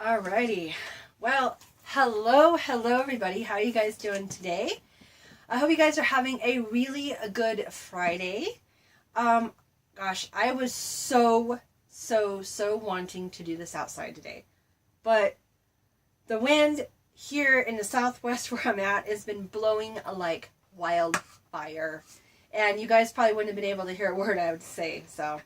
Alrighty. Well, hello everybody. How are you guys doing today? I hope you guys are having a really good Friday. Gosh, I was so wanting to do this outside today. But the wind here in the southwest where I'm at has been blowing like wildfire. And you guys probably wouldn't have been able to hear a word I would say. So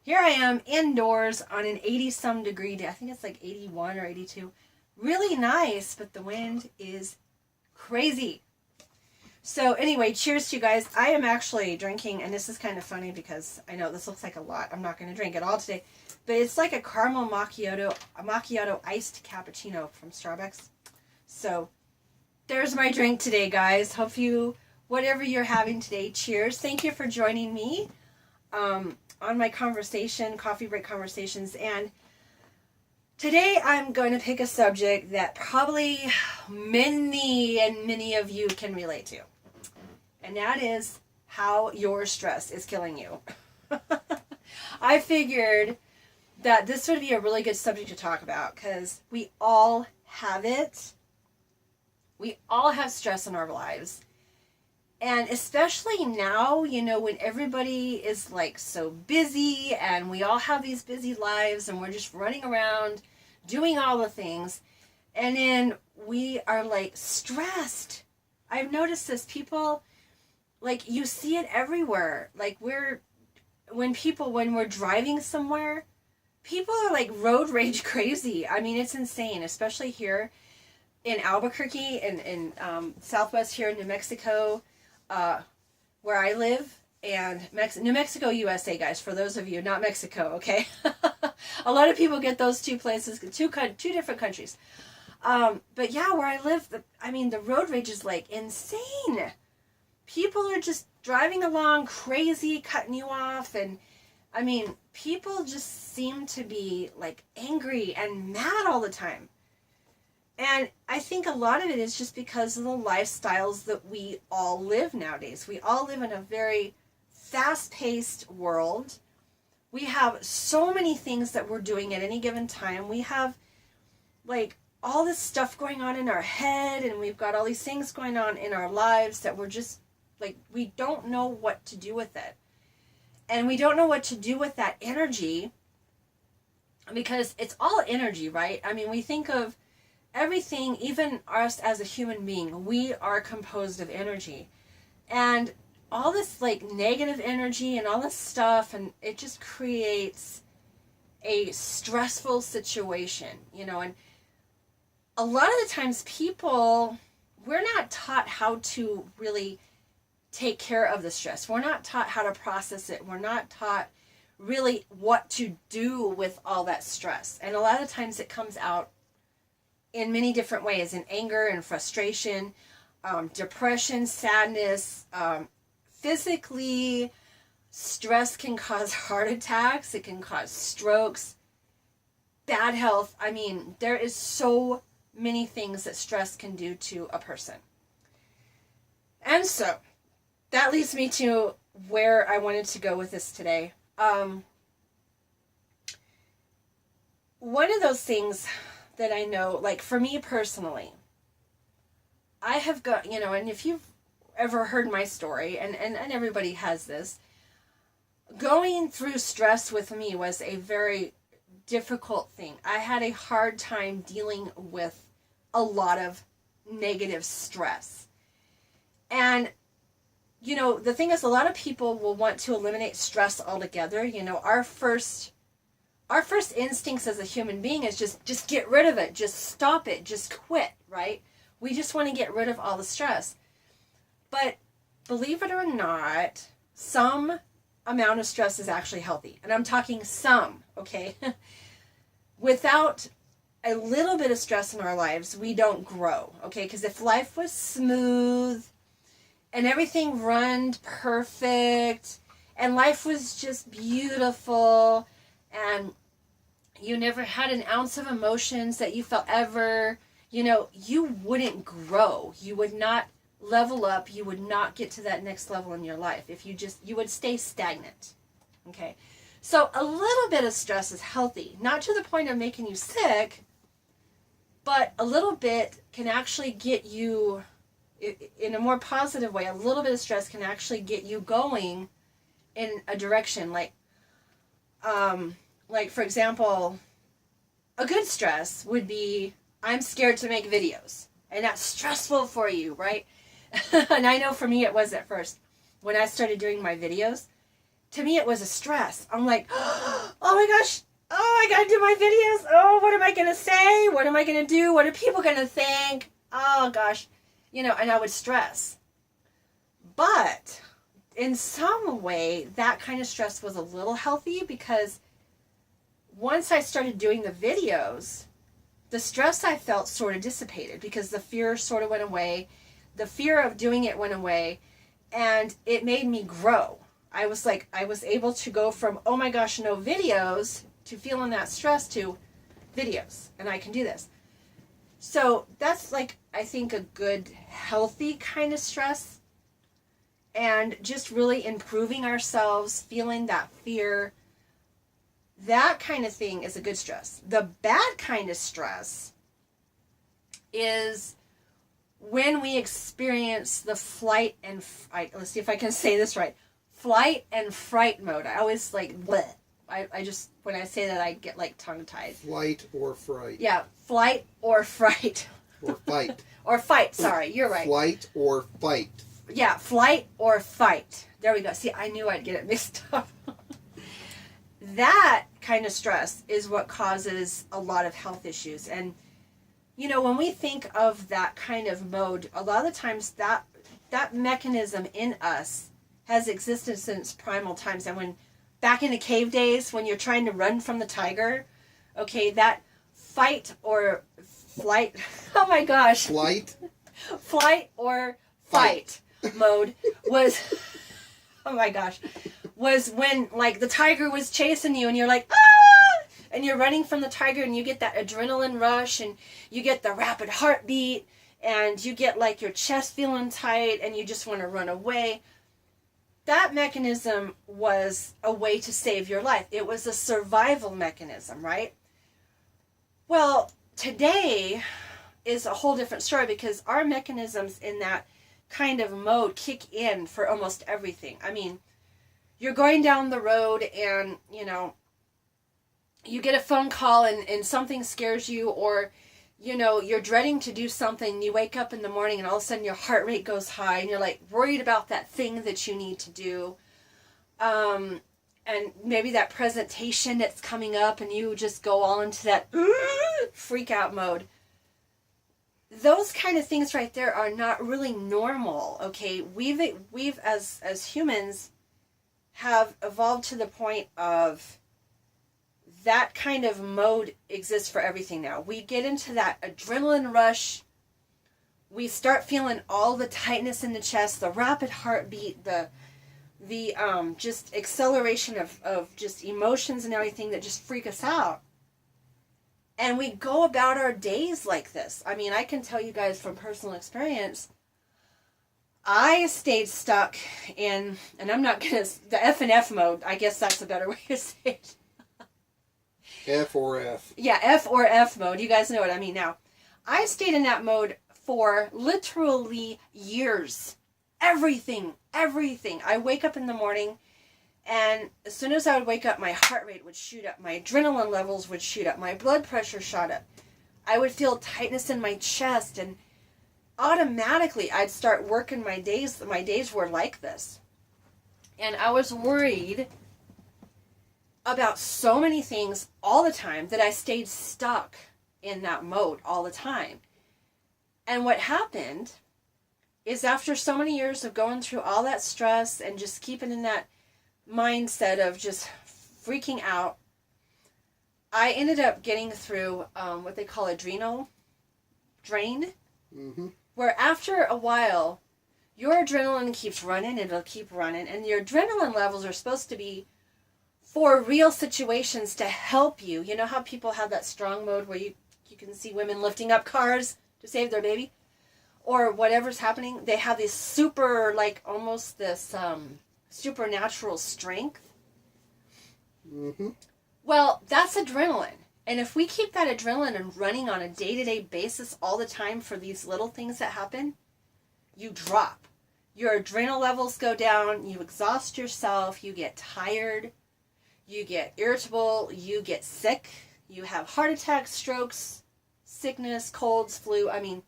here I am indoors on an 80-some degree day. I think it's like 81 or 82. Really nice, but the wind is crazy. So anyway, cheers to you guys. I am actually drinking, and this is kind of funny because I know this looks like a lot. I'm not going to drink it all today. But it's like a caramel macchiato iced cappuccino from Starbucks. So there's my drink today, guys. Hope you, whatever you're having today, cheers. Thank you for joining me on my coffee break conversations. And today I'm going to pick a subject that probably many of you can relate to. And that is how your stress is killing you. I figured that this would be a really good subject to talk about because we all have it. We all have stress in our lives. And especially now, you know, when everybody is like so busy and we all have these busy lives and we're just running around doing all the things. And then we are like stressed. I've noticed this. People, like, you see it everywhere. Like when we're driving somewhere, people are like road rage crazy. I mean, it's insane, especially here in Albuquerque and in Southwest here in New Mexico. Where I live, and New Mexico, USA, guys, for those of you, not Mexico, okay? A lot of people get those two places, two different countries. But yeah, where I live, the road rage is like insane. People are just driving along crazy, cutting you off, and people just seem to be like angry and mad all the time. And I think a lot of it is just because of the lifestyles that we all live nowadays. We all live in a very fast-paced world. We have so many things that we're doing at any given time. We have like all this stuff going on in our head, and we've got all these things going on in our lives that we're just like, we don't know what to do with it. And we don't know what to do with that energy because it's all energy, right? I mean, we think of everything, even us as a human being, we are composed of energy. And all this like negative energy and all this stuff, and it just creates a stressful situation, you know. And a lot of the times people, we're not taught how to really take care of the stress. We're not taught how to process it. We're not taught really what to do with all that stress. And a lot of times it comes out in many different ways, in anger and frustration, depression, sadness. Physically, stress can cause heart attacks. It can cause strokes, bad health. I mean, there is so many things that stress can do to a person. And so, that leads me to where I wanted to go with this today. One of those things that I know, like for me personally, I have got, you know, and if you've ever heard my story, and everybody has this, going through stress with me was a very difficult thing. I had a hard time dealing with a lot of negative stress. And, you know, the thing is, a lot of people will want to eliminate stress altogether. You know, our first instincts as a human being is just get rid of it, just stop it, just quit, right? We just want to get rid of all the stress. But believe it or not, some amount of stress is actually healthy. And I'm talking some, okay? Without a little bit of stress in our lives, we don't grow, okay? Because if life was smooth and everything run perfect and life was just beautiful, and you never had an ounce of emotions that you felt ever, you know, you wouldn't grow. You would not level up. You would not get to that next level in your life. If you would stay stagnant. Okay. So a little bit of stress is healthy. Not to the point of making you sick, But a little bit can actually get you, in a more positive way, a little bit of stress can actually get you going in a direction. Like for example, a good stress would be, I'm scared to make videos. And that's stressful for you, right? And I know for me it was at first. When I started doing my videos, to me it was a stress. I'm like, oh my gosh, oh, I gotta do my videos. Oh, what am I gonna say? What am I gonna do? What are people gonna think? Oh gosh, and I would stress. But in some way, that kind of stress was a little healthy, because once I started doing the videos, the stress I felt sort of dissipated, because the fear sort of went away. The fear of doing it went away, and it made me grow. I was able to go from, oh my gosh, no videos, to feeling that stress, to videos, and I can do this. So that's I think a good, healthy kind of stress, and just really improving ourselves, feeling that fear. That kind of thing is a good stress. The bad kind of stress is when we experience the flight and fright. Let's see if I can say this right. Flight and fright mode. I always bleh. I just, when I say that, I get tongue-tied. Flight or fright. Yeah, flight or fright. Or fight. Or fight, sorry, you're right. Flight or fight. Yeah, flight or fight. There we go. See, I knew I'd get it mixed up. That kind of stress is what causes a lot of health issues. And, when we think of that kind of mode, a lot of the times that mechanism in us has existed since primal times. And when, back in the cave days, when you're trying to run from the tiger, okay, that fight or flight, oh my gosh. Flight or fight mode was, oh my gosh, was when the tiger was chasing you and you're like, ah! And you're running from the tiger and you get that adrenaline rush and you get the rapid heartbeat and you get your chest feeling tight and you just want to run away. That mechanism was a way to save your life. It was a survival mechanism, right? Well, today is a whole different story, because our mechanisms in that kind of mode kick in for almost everything. I mean, you're going down the road and, you get a phone call and something scares you, or, you're dreading to do something. You wake up in the morning and all of a sudden your heart rate goes high and you're worried about that thing that you need to do. And maybe that presentation that's coming up and you just go all into that freak out mode. Those kind of things right there are not really normal, okay? We've as humans have evolved to the point of that kind of mode exists for everything now. We get into that adrenaline rush. We start feeling all the tightness in the chest, the rapid heartbeat, the just acceleration of just emotions and everything that just freak us out. And we go about our days like this. I mean, I can tell you guys from personal experience, I stayed stuck in, and I'm not going to, the F and F mode, I guess that's a better way to say it. F or F. Yeah, F or F mode. You guys know what I mean now. I stayed in that mode for literally years. Everything. I wake up in the morning, and as soon as I would wake up, my heart rate would shoot up. My adrenaline levels would shoot up. My blood pressure shot up. I would feel tightness in my chest, and automatically I'd start working my days. My days were like this. And I was worried about so many things all the time that I stayed stuck in that mode all the time. And what happened is, after so many years of going through all that stress and just keeping in that mindset of just freaking out, I ended up getting through what they call adrenal drain, where after a while, your adrenaline keeps running, it'll keep running, and your adrenaline levels are supposed to be for real situations to help you. You know how people have that strong mode where you can see women lifting up cars to save their baby? Or whatever's happening, they have this super, almost this supernatural strength. Well, that's adrenaline. And if we keep that adrenaline running on a day-to-day basis all the time for these little things that happen, you drop. Your adrenal levels go down, you exhaust yourself, you get tired, you get irritable, you get sick, you have heart attacks, strokes, sickness, colds, flu. I mean,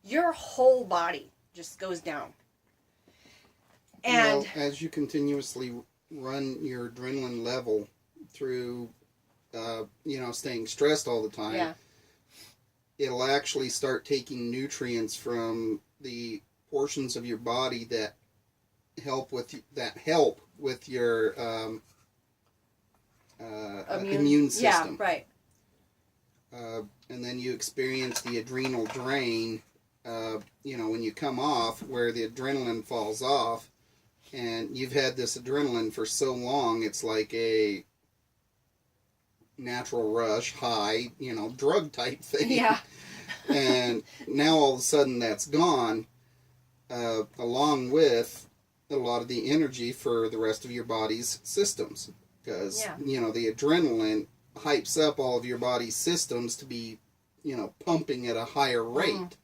your whole body just goes down. And well, as you continuously run your adrenaline level through, staying stressed all the time, yeah, it'll actually start taking nutrients from the portions of your body that help with your immune system. Yeah, right. And then you experience the adrenal drain, when you come off, where the adrenaline falls off, and you've had this adrenaline for so long, it's like a natural rush, high, drug type thing. Yeah. And now all of a sudden that's gone, along with a lot of the energy for the rest of your body's systems. Because, the adrenaline hypes up all of your body's systems to be, pumping at a higher rate.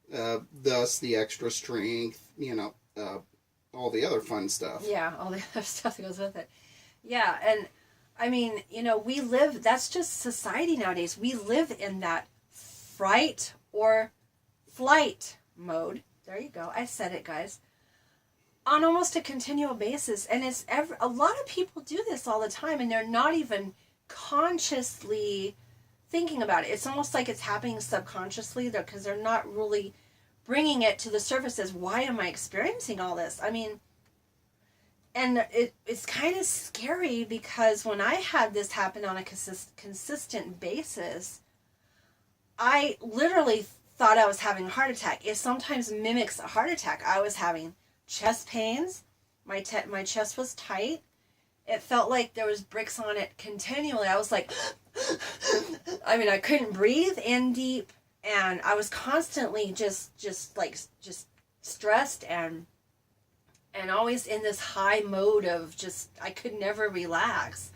Thus the extra strength, all the other fun stuff. Yeah, all the other stuff that goes with it. Yeah, and I mean, that's just society nowadays. We live in that fright or flight mode. There you go. I said it, guys. On almost a continual basis. And a lot of people do this all the time, and they're not even consciously thinking about it. It's almost like it's happening subconsciously, because they're not really bringing it to the surface as, why am I experiencing all this? I mean, and it's kind of scary, because when I had this happen on a consistent basis, I literally thought I was having a heart attack. It sometimes mimics a heart attack. I was having chest pains. My chest was tight. It felt like there was bricks on it continually. I was like, I couldn't breathe in deep, and I was constantly just stressed and always in this high mode of I could never relax.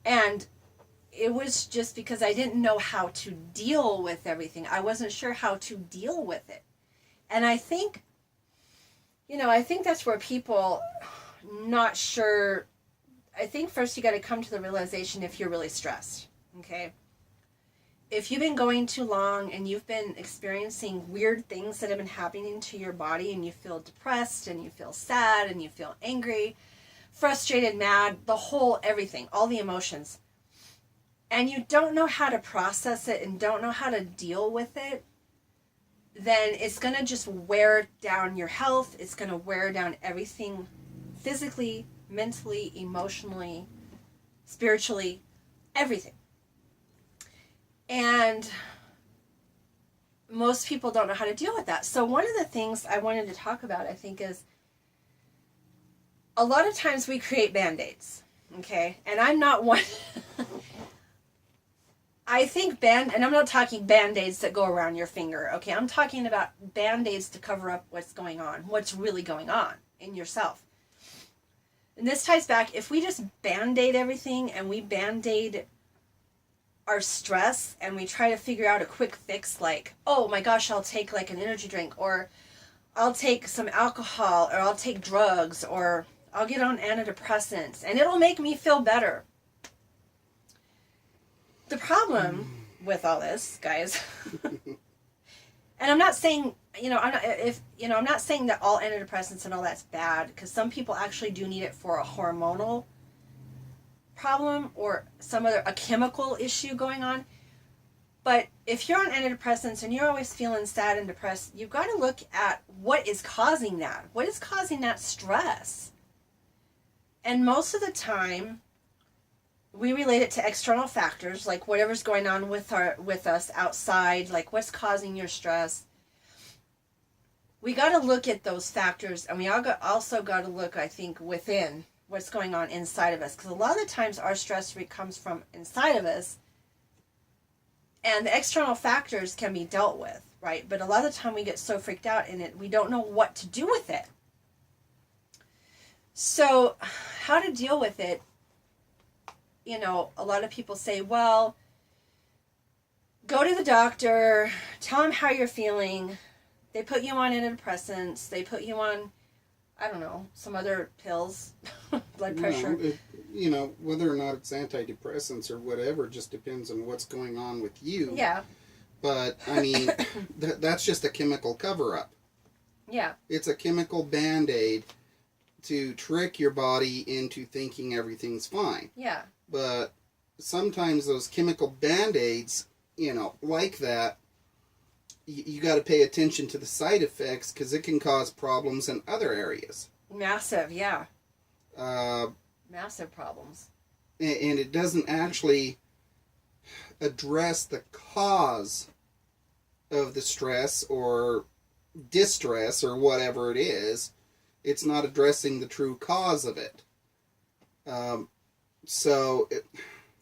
And it was just because I didn't know how to deal with everything. I wasn't sure how to deal with it. And I think that's where people not sure. I think first you got to come to the realization if you're really stressed, okay? If you've been going too long and you've been experiencing weird things that have been happening to your body, and you feel depressed and you feel sad and you feel angry, frustrated, mad, everything, all the emotions, and you don't know how to process it and don't know how to deal with it, then it's going to just wear down your health. It's going to wear down everything physically, mentally, emotionally, spiritually, everything. And most people don't know how to deal with that. So one of the things I wanted to talk about, I think, is a lot of times we create Band-Aids, okay? And I'm not one... I think and I'm not talking Band-Aids that go around your finger, okay? I'm talking about Band-Aids to cover up what's going on, what's really going on in yourself. And this ties back, if we just Band-Aid everything and we Band-Aid our stress and we try to figure out a quick fix, like, oh my gosh, I'll take like an energy drink, or I'll take some alcohol, or I'll take drugs, or I'll get on antidepressants and it'll make me feel better. The problem with all this, guys, and I'm not saying, I'm not saying that all antidepressants and all that's bad, because some people actually do need it for a hormonal problem or a chemical issue going on. But if you're on antidepressants and you're always feeling sad and depressed, you've got to look at what is causing that. What is causing that stress? And most of the time, we relate it to external factors, like whatever's going on with us outside, like what's causing your stress. We got to look at those factors, and we also got to look, I think, within what's going on inside of us, because a lot of the times our stress comes from inside of us, and the external factors can be dealt with, right? But a lot of the time we get so freaked out in it, we don't know what to do with it. So how to deal with it you know, a lot of people say, well, go to the doctor, tell them how you're feeling. They put you on antidepressants. They put you on, I don't know, some other pills, blood pressure. You know, whether or not it's antidepressants or whatever just depends on what's going on with you. Yeah. But, I mean, that's just a chemical cover-up. Yeah. It's a chemical Band-Aid to trick your body into thinking everything's fine. Yeah. But sometimes those chemical Band-Aids, you know, like that, you got to pay attention to the side effects because it can cause problems in other areas. Massive, yeah. Massive problems. And it doesn't actually address the cause of the stress or distress or whatever it is. It's not addressing the true cause of it.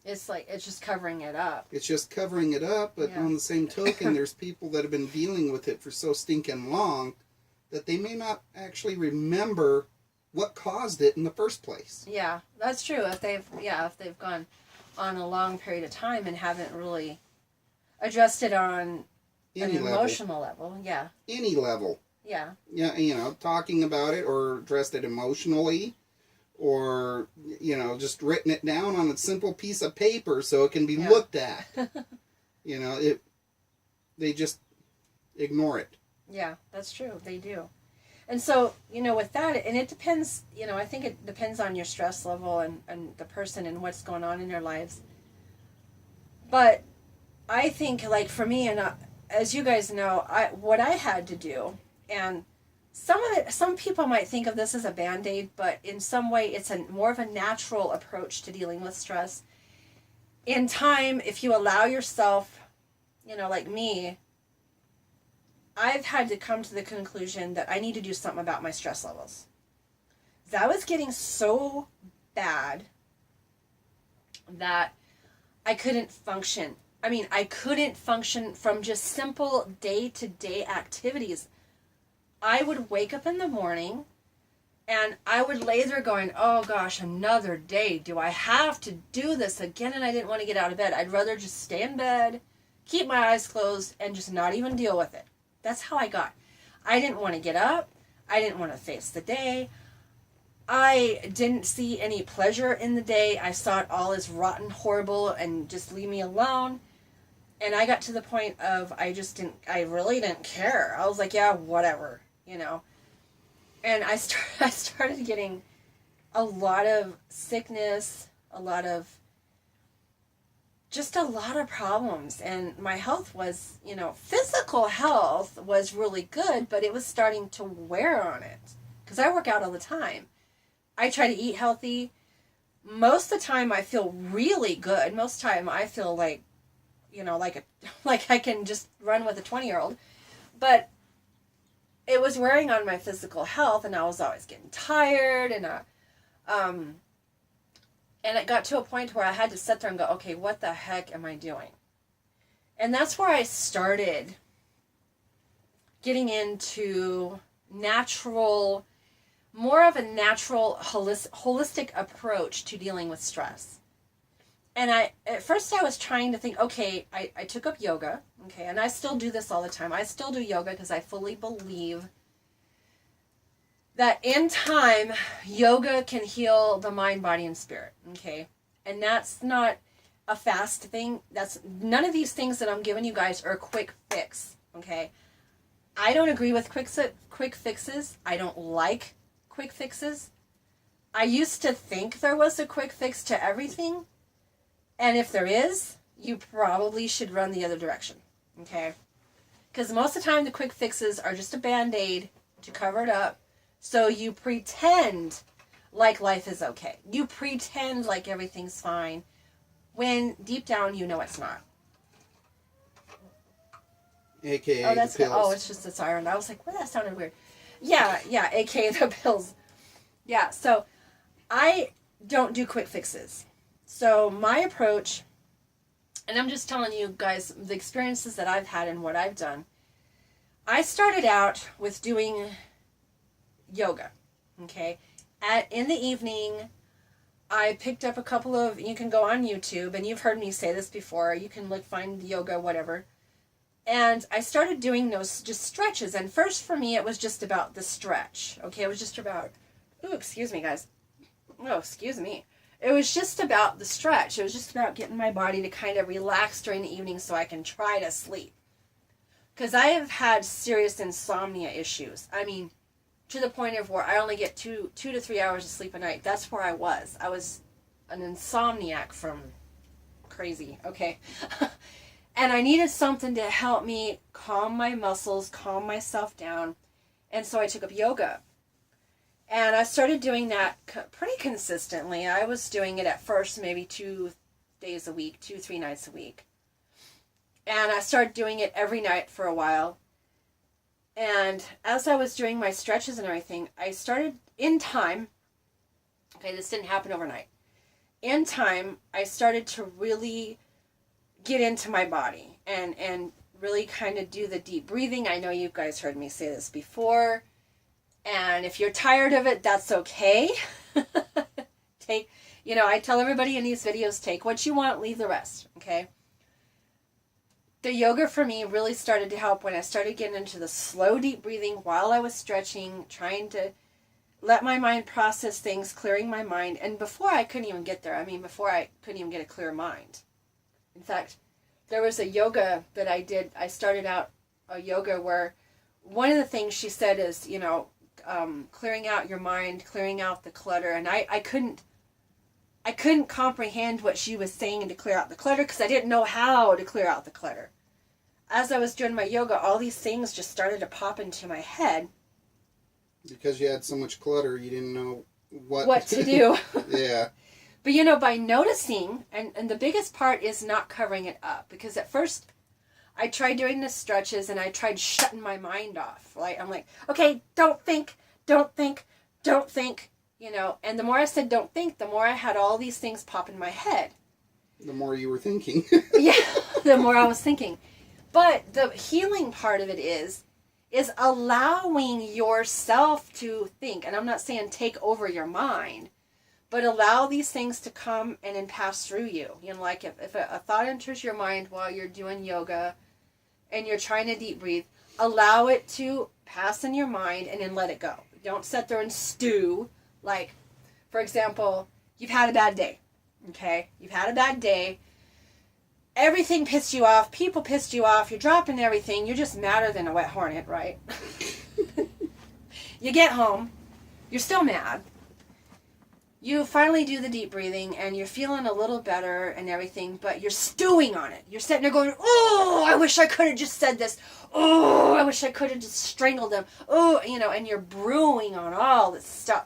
It's like, it's just covering it up. It's just covering it up, but Yeah. on the same token, there's people that have been dealing with it for so stinking long that they may not actually remember what caused it in the first place. Yeah, that's true. If they've gone on a long period of time and haven't really addressed it on an emotional level. Yeah. Any level. Yeah. Yeah, you know, talking about it or addressed it emotionally or, you know, just written it down on a simple piece of paper so it can be looked at. You know, they just ignore it. Yeah, that's true. They do. And so, you know, with that, and it depends, you know, I think it depends on your stress level and the person and what's going on in their lives. But I think, like, for me, and as you guys know, what I had to do, and some people might think of this as a Band-Aid, but in some way it's more of a natural approach to dealing with stress. In time, if you allow yourself, you know, like me, I've had to come to the conclusion that I need to do something about my stress levels. That was getting so bad that I couldn't function. I mean, I couldn't function from just simple day-to-day activities. I would wake up in the morning and I would lay there going, oh gosh, another day. Do I have to do this again? And I didn't want to get out of bed. I'd rather just stay in bed, keep my eyes closed, and just not even deal with it. That's how I got. I didn't want to get up. I didn't want to face the day. I didn't see any pleasure in the day. I saw it all as rotten, horrible, and just leave me alone. And I got to the point of I really didn't care. I was like, yeah, whatever, you know. And I started getting a lot of sickness, a lot of problems. And my health was, you know, physical health was really good, but it was starting to wear on it. Because I work out all the time. I try to eat healthy. Most of the time I feel really good. Most of the time I feel like, you know, like I can just run with a 20-year-old. But it was wearing on my physical health, and I was always getting tired, and it got to a point where I had to sit there and go, okay, what the heck am I doing? And that's where I started getting into more of a natural, holistic approach to dealing with stress. And at first I was trying to think, okay, I took up yoga, okay, and I still do this all the time. I still do yoga because I fully believe that in time, yoga can heal the mind, body, and spirit, okay? And that's not a fast thing. None of these things that I'm giving you guys are a quick fix, okay? I don't agree with quick fixes. I don't like quick fixes. I used to think there was a quick fix to everything. And if there is, you probably should run the other direction, okay? Because most of the time, the quick fixes are just a Band-Aid to cover it up. So you pretend like life is okay. You pretend like everything's fine when deep down you know it's not. AKA the pills. Oh, it's just a siren. I was like, well, that sounded weird. Yeah, AKA the pills. Yeah, so I don't do quick fixes. So my approach, and I'm just telling you guys the experiences that I've had and what I've done. I started out with doing yoga, okay? In the evening, I picked up a couple of, you can go on YouTube, and you've heard me say this before, you can find yoga, whatever. And I started doing those just stretches. And first for me, it was just about the stretch. Okay, it was just about, ooh, excuse me, guys. Oh, excuse me. It was just about the stretch. It was just about getting my body to kind of relax during the evening so I can try to sleep. Because I have had serious insomnia issues. I mean, to the point of where I only get 2 to 3 hours of sleep a night. That's where I was. I was an insomniac from crazy. Okay. And I needed something to help me calm my muscles, calm myself down. And so I took up yoga. And I started doing that pretty consistently. I was doing it at first maybe 2 days a week, 3 nights a week. And I started doing it every night for a while. And as I was doing my stretches and everything, I started in time. Okay, this didn't happen overnight. In time, I started to really get into my body and really kind of do the deep breathing. I know you guys heard me say this before. And if you're tired of it, that's okay. I tell everybody in these videos, take what you want, leave the rest, okay? The yoga for me really started to help when I started getting into the slow, deep breathing while I was stretching, trying to let my mind process things, clearing my mind. And before I couldn't even get there. Before I couldn't even get a clear mind. In fact, there was a yoga that I did. I started out a yoga where one of the things she said is, clearing out your mind, clearing out the clutter. And I couldn't comprehend what she was saying to clear out the clutter because I didn't know how to clear out the clutter. As I was doing my yoga, all these things just started to pop into my head. Because you had so much clutter, you didn't know what to do. Yeah. But by noticing, and the biggest part is not covering it up. Because at first, I tried doing the stretches and I tried shutting my mind off. Right? I'm like, okay, don't think. And the more I said don't think, the more I had all these things pop in my head. The more you were thinking. Yeah, the more I was thinking. But the healing part of it is allowing yourself to think. And I'm not saying take over your mind, but allow these things to come and then pass through you. Like if a thought enters your mind while you're doing yoga and you're trying to deep breathe, allow it to pass in your mind and then let it go. Don't sit there and stew. Like, for example, you've had a bad day. Okay? You've had a bad day. Everything pissed you off. People pissed you off. You're dropping everything. You're just madder than a wet hornet, right? You get home. You're still mad. You finally do the deep breathing, and you're feeling a little better and everything, but you're stewing on it. You're sitting there going, oh, I wish I could have just said this. Oh, I wish I could have just strangled them. Oh, and you're brewing on all this stuff.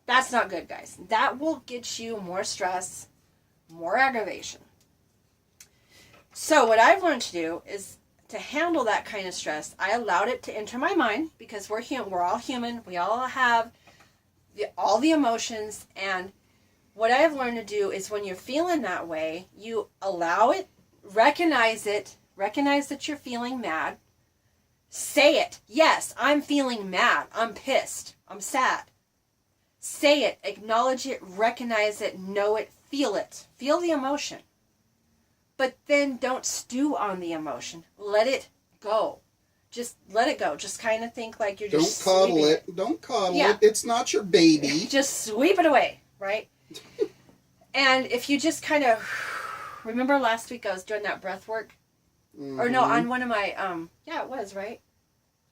That's not good, guys. That will get you more stress, more aggravation. So what I've learned to do is to handle that kind of stress. I allowed it to enter my mind because we're all human. We all have all the emotions. And what I've learned to do is when you're feeling that way, you allow it, recognize that you're feeling mad. Say it. Yes, I'm feeling mad. I'm pissed. I'm sad. Say it. Acknowledge it. Recognize it. Know it. Feel it. Feel the emotion. But then don't stew on the emotion. Let it go. Just let it go. Just kind of think like you're just Don't coddle it. Don't coddle it. It's not your baby. Just sweep it away, right? And if you just kind of... Remember last week I was doing that breath work? Mm-hmm. Or no, on one of my... it was, right?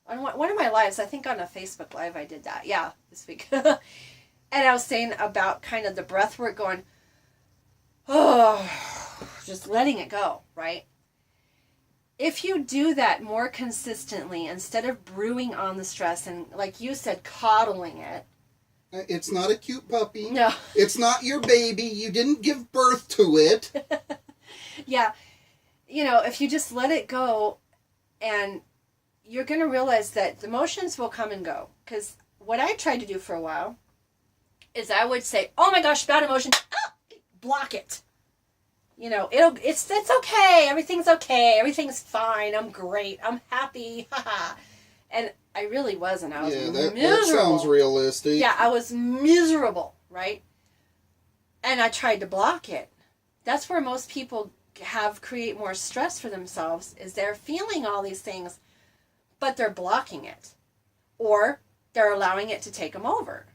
On one of my lives, I think on a Facebook Live I did that. Yeah, this week. And I was saying about kind of the breath work going... Oh... Just letting it go, right? If you do that more consistently, instead of brewing on the stress and, like you said, coddling it. It's not a cute puppy. No. It's not your baby. You didn't give birth to it. Yeah. If you just let it go, and you're going to realize that the emotions will come and go. Because what I tried to do for a while is I would say, oh my gosh, bad emotion. Block it. It's okay. Everything's okay. Everything's fine. I'm great. I'm happy. And I really wasn't. I was miserable. That sounds realistic. Yeah, I was miserable, right? And I tried to block it. That's where most people create more stress for themselves, is they're feeling all these things, but they're blocking it. Or they're allowing it to take them over.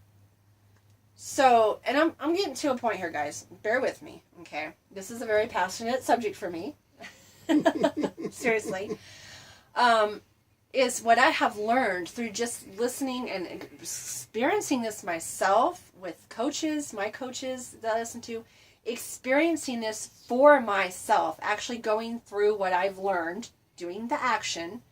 So, and I'm getting to a point here, guys. Bear with me, okay? This is a very passionate subject for me. Seriously. Is what I have learned through just listening and experiencing this myself with coaches, my coaches that I listen to, experiencing this for myself, actually going through what I've learned, doing the action.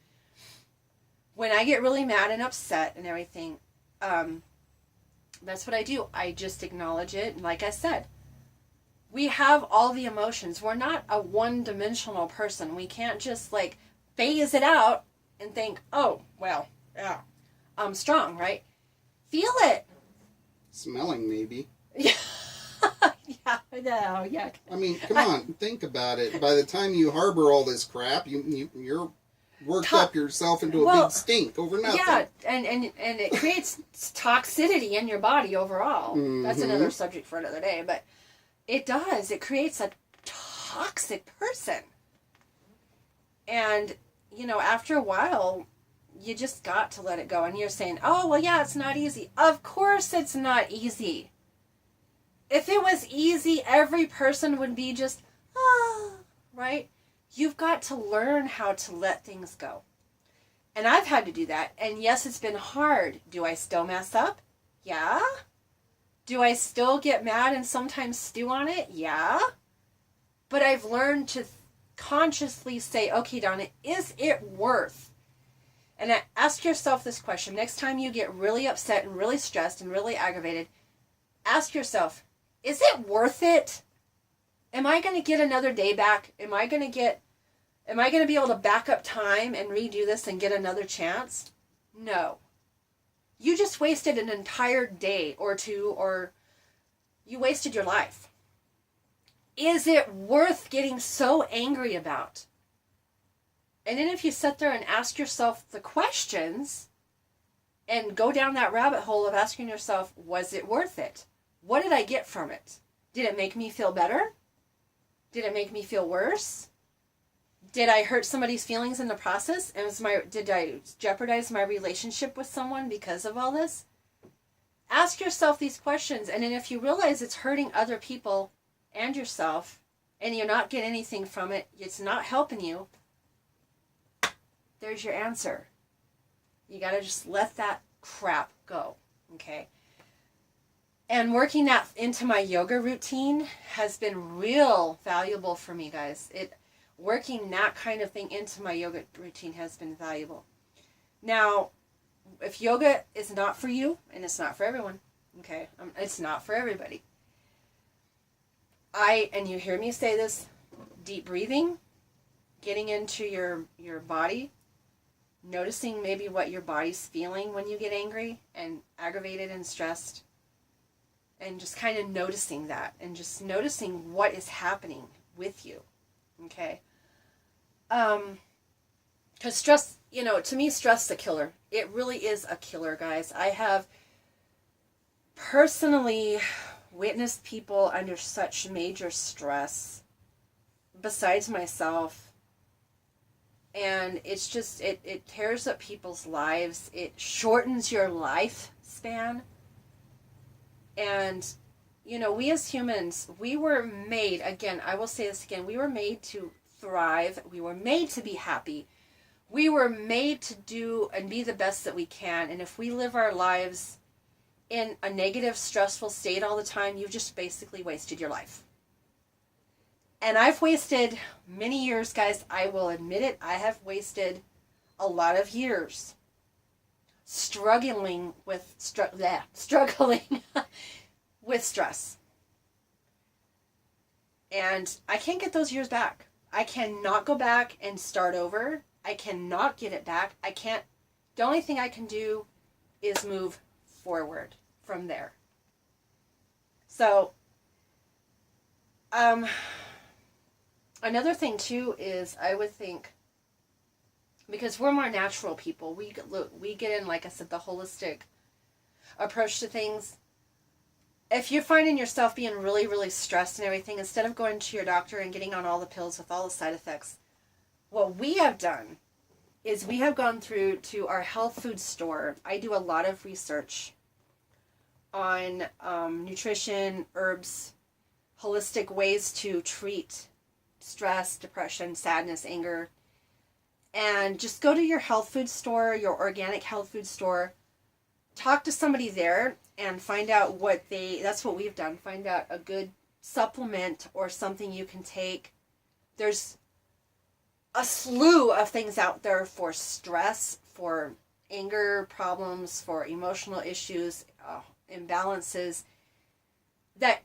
When I get really mad and upset and everything, that's what I do. I just acknowledge it. And like I said, we have all the emotions. We're not a one-dimensional person. We can't just like phase it out and think, oh, well, yeah, I'm strong, right? Feel it. Smelling, maybe. Yeah. Yeah, no, yeah. I mean, come on, think about it. By the time you harbor all this crap, you're worked up yourself into a big stink over nothing. Yeah, and it creates toxicity in your body overall. Mm-hmm. That's another subject for another day, but it does. It creates a toxic person. And, you know, after a while, you just got to let it go. And you're saying, oh, well, yeah, it's not easy. Of course it's not easy. If it was easy, every person would be just, right? You've got to learn how to let things go. And I've had to do that. And yes, it's been hard. Do I still mess up? Yeah. Do I still get mad and sometimes stew on it? Yeah. But I've learned to consciously say, okay, Donna, is it worth? And ask yourself this question. Next time you get really upset and really stressed and really aggravated, ask yourself, is it worth it? Am I going to get another day back? Am I going to be able to back up time and redo this and get another chance? No. You just wasted an entire day or two, or you wasted your life. Is it worth getting so angry about? And then if you sit there and ask yourself the questions and go down that rabbit hole of asking yourself, was it worth it? What did I get from it? Did it make me feel better? Did it make me feel worse? Did I hurt somebody's feelings in the process? And did I jeopardize my relationship with someone because of all this? Ask yourself these questions. And then if you realize it's hurting other people and yourself, and you're not getting anything from it, it's not helping you, there's your answer. You got to just let that crap go, okay? And working that into my yoga routine has been real valuable for me, guys. Working that kind of thing into my yoga routine has been valuable. Now, if yoga is not for you, and it's not for everyone, okay? It's not for everybody. And you hear me say this, deep breathing, getting into your body, noticing maybe what your body's feeling when you get angry and aggravated and stressed, and just kind of noticing that, and just noticing what is happening with you, okay? Because stress, to me, stress is a killer. It really is a killer, guys. I have personally witnessed people under such major stress, besides myself, and it's just, it tears up people's lives. It shortens your lifespan. And, we as humans, we were made, again, I will say this again, we were made to thrive. We were made to be happy. We were made to do and be the best that we can. And if we live our lives in a negative, stressful state all the time, you've just basically wasted your life. And I've wasted many years, guys. I will admit it. I have wasted a lot of years struggling with with stress. And I can't get those years back. I cannot go back and start over. I cannot get it back. The only thing I can do is move forward from there. So, another thing too is I would think, because we're more natural people, we get in, like I said, the holistic approach to things. if you're finding yourself being really, really stressed and everything, instead of going to your doctor and getting on all the pills with all the side effects, what we have done is we have gone through to our health food store. I do a lot of research on nutrition, herbs, holistic ways to treat stress, depression, sadness, anger. And just go to your health food store, your organic health food store, talk to somebody there and find out that's what we've done. Find out a good supplement or something you can take. There's a slew of things out there for stress, for anger problems, for emotional issues, imbalances that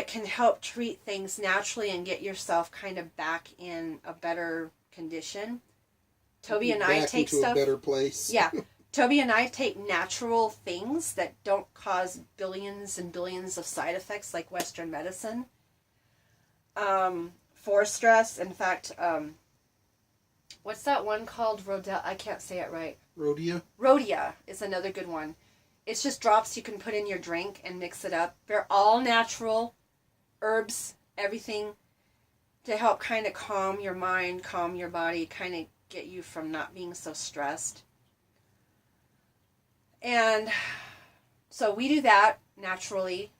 can help treat things naturally and get yourself kind of back in a better condition. Toby and I take stuff. A better place. Yeah. Toby and I take natural things that don't cause billions and billions of side effects like Western medicine. For stress, in fact, what's that one called? I can't say it right. Rhodia? Rhodia is another good one. It's just drops you can put in your drink and mix it up. They're all natural herbs, everything to help kind of calm your mind, calm your body, kind of get you from not being so stressed. And so we do that naturally.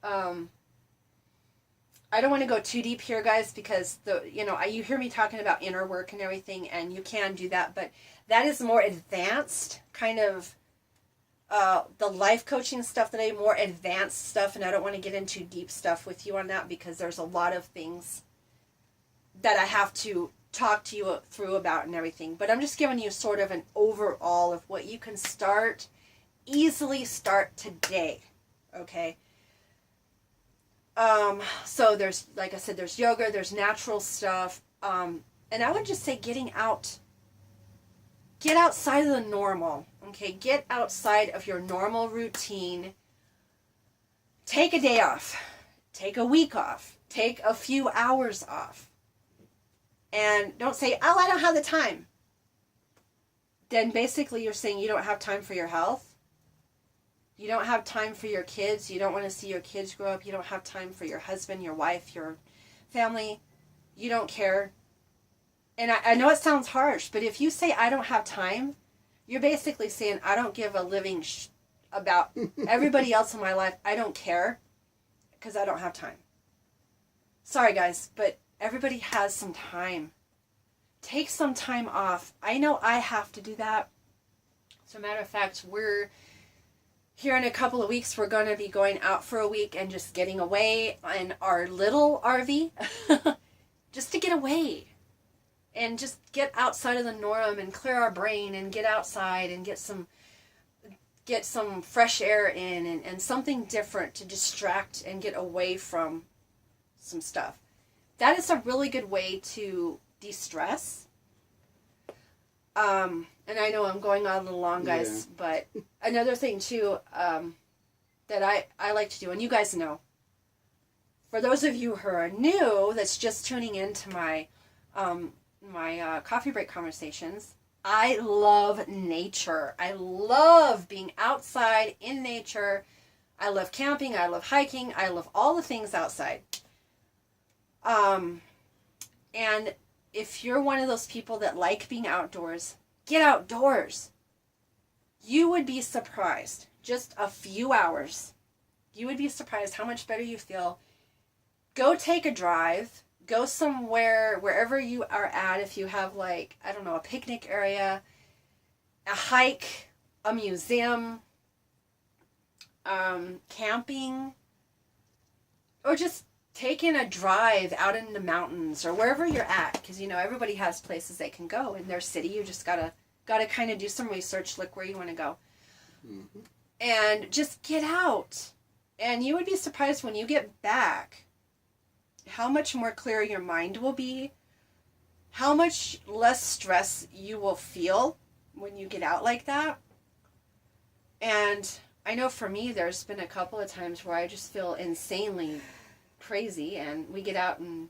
I don't want to go too deep here, guys, because you hear me talking about inner work and everything, and you can do that, but that is more advanced kind of the life coaching stuff that more advanced stuff, and I don't want to get into deep stuff with you on that because there's a lot of things that I have to talk to you through about and everything. But I'm just giving you sort of an overall of what you can easily start today. Okay. So there's, like I said, there's yoga, there's natural stuff. And I would just say get outside of the normal. Okay. Get outside of your normal routine. Take a day off. Take a week off. Take a few hours off. And don't say, oh, I don't have the time. Then basically you're saying you don't have time for your health. You don't have time for your kids. You don't want to see your kids grow up. You don't have time for your husband, your wife, your family. You don't care. And I know it sounds harsh, but if you say I don't have time, you're basically saying I don't give a living about everybody else in my life. I don't care because I don't have time. Sorry, guys, but everybody has some time. Take some time off. I know I have to do that. As a matter of fact, we're here in a couple of weeks. We're going to be going out for a week and just getting away in our little RV. Just to get away. And just get outside of the norm and clear our brain and get outside and get some fresh air in and something different to distract and get away from some stuff. That is a really good way to de-stress. And I know I'm going on a little long, guys, but another thing too that I like to do, and you guys know, for those of you who are new, that's just tuning into my coffee break conversations, I love nature. I love being outside in nature. I love camping. I love hiking. I love all the things outside. And if you're one of those people that like being outdoors, get outdoors. You would be surprised. Just a few hours. You would be surprised how much better you feel. Go take a drive. Go somewhere, wherever you are at. If you have a picnic area, a hike, a museum, camping, or just taking a drive out in the mountains or wherever you're at, because everybody has places they can go in their city. You just gotta kind of do some research, look where you want to go, and just get out. And you would be surprised when you get back how much more clear your mind will be, how much less stress you will feel when you get out like that. And I know for me, there's been a couple of times where I just feel insanely crazy, and we get out and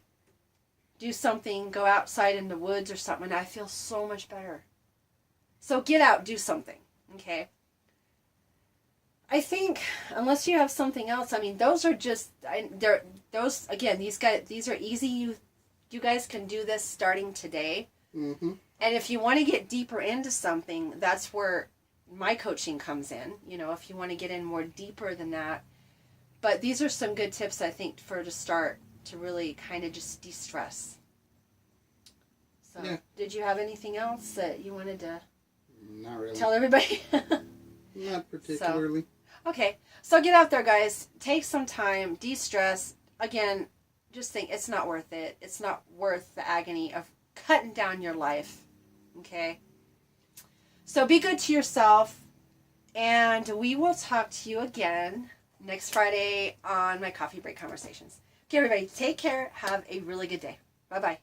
do something, go outside in the woods or something, and I feel so much better. So get out, do something, okay? I think unless you have something else, I mean, those are just those again. These are easy. You guys can do this starting today. Mm-hmm. And if you want to get deeper into something, that's where my coaching comes in. You know, if you want to get in more deeper than that. But these are some good tips, I think, to start to really kind of just de-stress. So, yeah. Did you have anything else that you wanted to Not really. tell everybody? Not particularly. Okay, so get out there, guys. Take some time, de-stress. Again, just think it's not worth it. It's not worth the agony of cutting down your life. Okay? So be good to yourself, and we will talk to you again next Friday on my Coffee Break Conversations. Okay, everybody, take care. Have a really good day. Bye-bye.